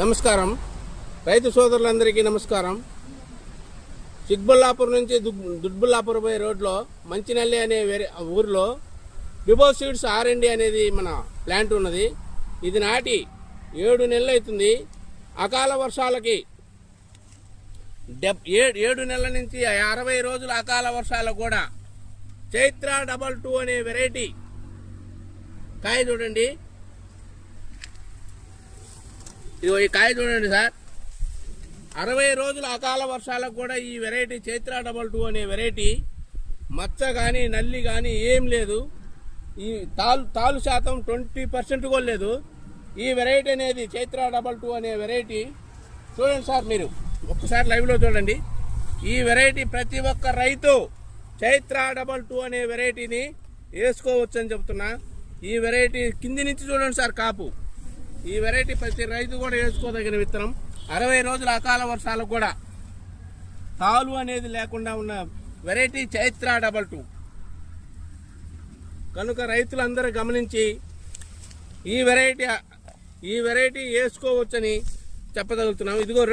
నమస్కారం రైతు సోదరులందరికీ నమస్కారం. చిక్బుల్లాపూర్ నుంచి దుడ్బుల్లాపూర్ పోయే రోడ్లో మంచినల్లి అనే ఊరిలో బిబో సీడ్స్ R&D అనేది మన ప్లాంట్ ఉన్నది. ఇది నాటి 7 నెలలు అవుతుంది. అకాల వర్షాలకి 7 నెలల నుంచి 60 రోజుల అకాల వర్షాలకు కూడా చైత్ర 22 అనే వెరైటీ కాయ చూడండి. ఇదిగో ఈ కాయ చూడండి సార్. 60 రోజుల అకాల వర్షాలకు కూడా ఈ వెరైటీ చైత్ర 22 అనే వెరైటీ మచ్చ కానీ నల్లి కానీ ఏం లేదు. ఈ తాలు శాతం 20% కూడా లేదు. ఈ వెరైటీ అనేది చైత్ర 22 అనే వెరైటీ చూడండి సార్, మీరు ఒక్కసారి లైవ్లో చూడండి. ఈ వెరైటీ ప్రతి ఒక్క రైతు చైత్ర 22 అనే వెరైటీని వేసుకోవచ్చు అని చెప్తున్నా. ఈ వెరైటీ కింది నుంచి చూడండి సార్ కాపు. ఈ వెరైటీ ప్రతి రైతు కూడా వేసుకోదగిన విత్తనం. 60 రోజుల అకాల వర్షాలకు కూడా తాలు అనేది లేకుండా ఉన్న వెరైటీ చైత్ర 22. కనుక రైతులందరూ గమనించి ఈ వెరైటీ వేసుకోవచ్చని చెప్పగలుగుతున్నాం. ఇదిగో